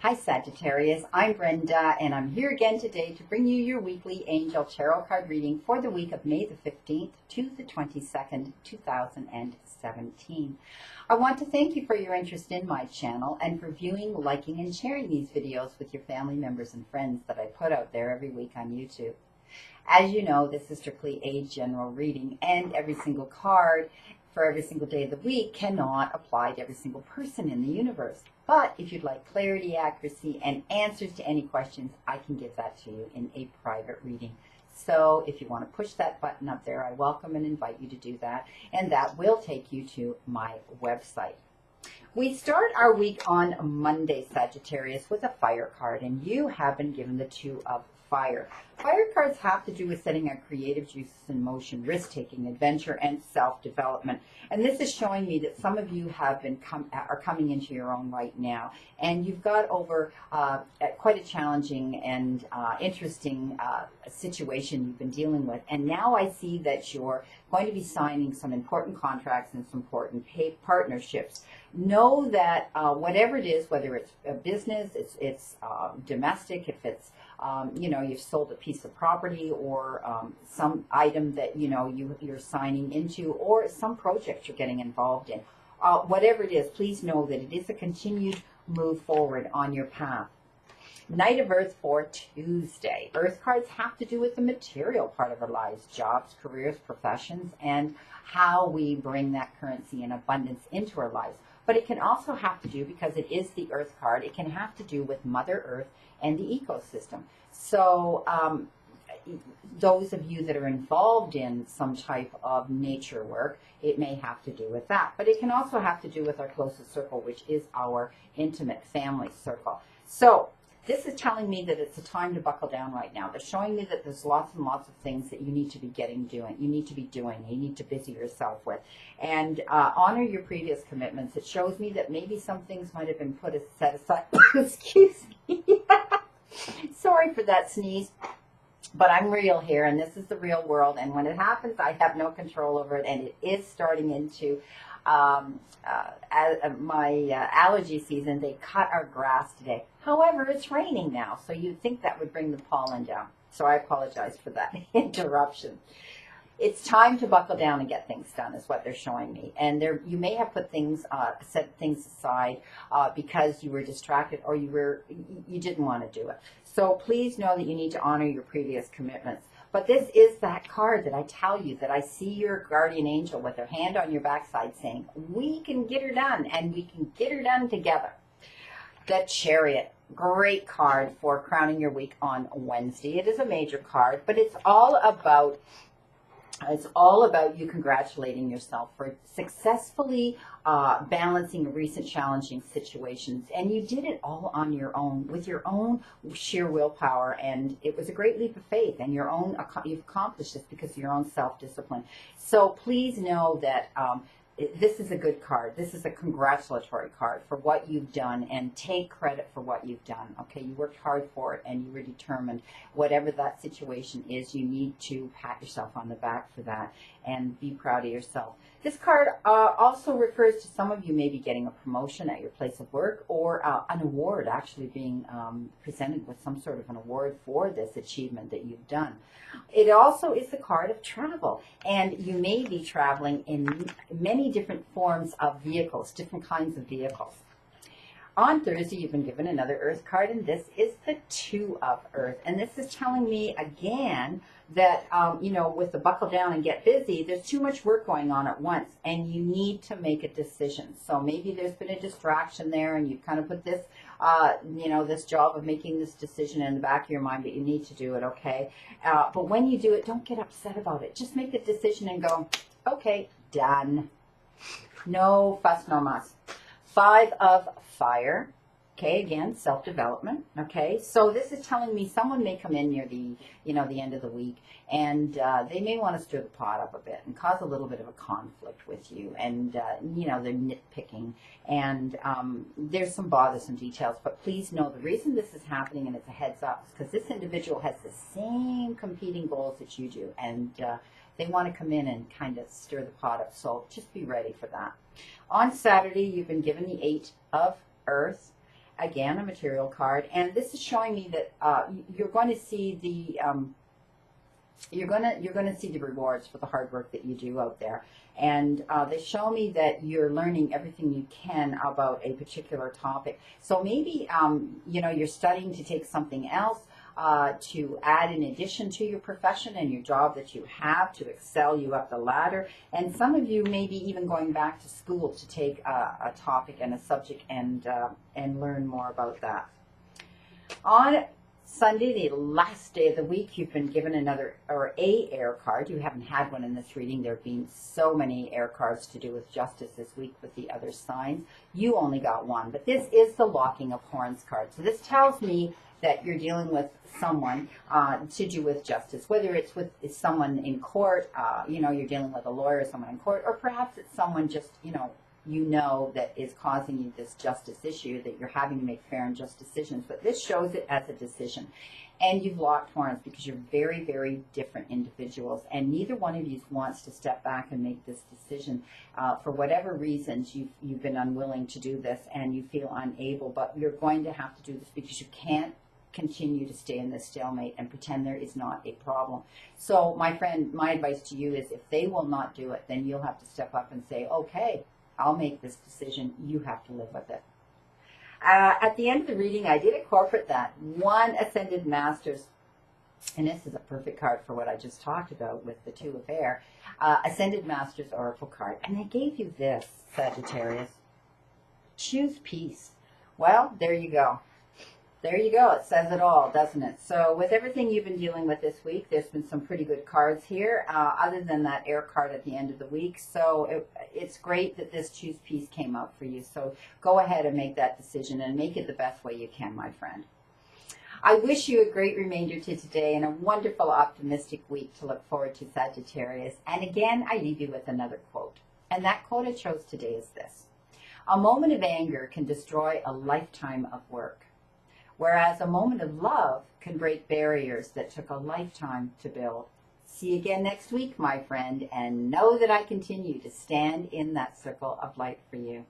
Hi Sagittarius, I'm Brenda and I'm here again today to bring you your weekly angel tarot card reading for the week of May the 15th to the 22nd, 2017. I want to thank you for your interest in my channel and for viewing, liking, and sharing these videos with your family members and friends that I put out there every week on YouTube. As you know, this is strictly a general reading, and every single card for every single day of the week cannot apply to every single person in the universe. But if you'd like clarity, accuracy, and answers to any questions, I can give that to you in a private reading. So if you want to push that button up there, I welcome and invite you to do that, and that will take you to my website. We start our week on Monday, Sagittarius, with a fire card, and you have been given the Two of Fire. Fire cards have to do with setting our creative juices in motion, risk-taking, adventure, and self-development. And this is showing me that some of you have been are coming into your own right now, and you've got over quite a challenging and interesting situation you've been dealing with. And now I see that you're going to be signing some important contracts and some important partnerships. Know that whatever it is, whether it's a business, it's domestic, if it's you've sold a piece of property or some item that you're signing into, or some project you're getting involved in. Whatever it is, please know that it is a continued move forward on your path. Knight of Earth for Tuesday. Earth cards have to do with the material part of our lives, jobs, careers, professions, and how we bring that currency and abundance into our lives. But it can also have to do, because it is the Earth card, it can have to do with Mother Earth and the ecosystem. So those of you that are involved in some type of nature work, it may have to do with that. But it can also have to do with our closest circle, which is our intimate family circle. So this is telling me that it's a time to buckle down right now. They're showing me that there's lots and lots of things that you need to be you need to busy yourself with. And honor your previous commitments. It shows me that maybe some things might have been set aside. Excuse me. Sorry for that sneeze. But I'm real here, and this is the real world. And when it happens, I have no control over it. And it is starting into my allergy season. They cut our grass today. However, it's raining now, so you'd think that would bring the pollen down. So I apologize for that interruption. It's time to buckle down and get things done, is what they're showing me. And you may have put set things aside because you were distracted, or you didn't want to do it. So please know that you need to honor your previous commitments. But this is that card that I tell you that I see your guardian angel with her hand on your backside saying, we can get her done, and we can get her done together. The Chariot. Great card for crowning your week on Wednesday. It is a major card, but it's all about you congratulating yourself for successfully balancing recent challenging situations. And you did it all on your own, with your own sheer willpower. And it was a great leap of faith. And you've accomplished this because of your own self-discipline. So please know that this is a good card. This is a congratulatory card for what you've done, and take credit for what you've done. Okay, you worked hard for it, and you were determined. Whatever that situation is, you need to pat yourself on the back for that and be proud of yourself. This card also refers to some of you maybe getting a promotion at your place of work, or an award actually being presented with some sort of an award for this achievement that you've done. It also is the card of travel, and you may be traveling in many different forms of vehicles, different kinds of vehicles. On Thursday, you've been given another Earth card, and this is the Two of Earth. And this is telling me again that, with the buckle down and get busy, there's too much work going on at once, and you need to make a decision. So maybe there's been a distraction there, and you've kind of put this, this job of making this decision in the back of your mind, but you need to do it, okay? But when you do it, don't get upset about it. Just make the decision and go, okay, done. No fuss, no muss. Five of Fire. Okay, again, self-development. Okay, so this is telling me someone may come in near the end of the week, and they may want to stir the pot up a bit and cause a little bit of a conflict with you, and they're nitpicking, and there's some bothersome details. But please know the reason this is happening, and it's a heads up, is because this individual has the same competing goals that you do, and they want to come in and kind of stir the pot up. So just be ready for that. On Saturday, you've been given the Eight of Earth. again, a material card, and this is showing me that you're going to see the you're gonna see the rewards for the hard work that you do out there. And they show me that you're learning everything you can about a particular topic. So maybe you know, you're studying to take something else to add in addition to your profession and your job that you have to excel you up the ladder. And some of you may be even going back to school to take a topic and a subject and learn more about that. On Sunday, the last day of the week, you've been given another, or a air card. You haven't had one in this reading. There have been so many air cards to do with justice this week with the other signs. You only got one, but this is the locking of horns card. So this tells me that you're dealing with someone to do with justice, whether it's with someone in court, you know, you're dealing with a lawyer, someone in court, or perhaps it's someone just, you know that is causing you this justice issue, that you're having to make fair and just decisions. But this shows it as a decision. And you've locked horns because you're very, very different individuals. And neither one of you wants to step back and make this decision. For whatever reasons, you've been unwilling to do this and you feel unable. But you're going to have to do this because you can't continue to stay in this stalemate and pretend there is not a problem. So, my friend, my advice to you is if they will not do it, then you'll have to step up and say, okay, I'll make this decision. You have to live with it. At the end of the reading, I did incorporate that one Ascended Masters, and this is a perfect card for what I just talked about with the Two of Air, Ascended Masters Oracle card. And they gave you this, Sagittarius. Choose peace. Well, there you go. There you go. It says it all, doesn't it? So with everything you've been dealing with this week, there's been some pretty good cards here, other than that air card at the end of the week. So it's great that this choose peace came out for you. So go ahead and make that decision and make it the best way you can, my friend. I wish you a great remainder to today and a wonderful, optimistic week to look forward to, Sagittarius. And again, I leave you with another quote. And that quote I chose today is this: a moment of anger can destroy a lifetime of work, whereas a moment of love can break barriers that took a lifetime to build. See you again next week, my friend, and know that I continue to stand in that circle of light for you.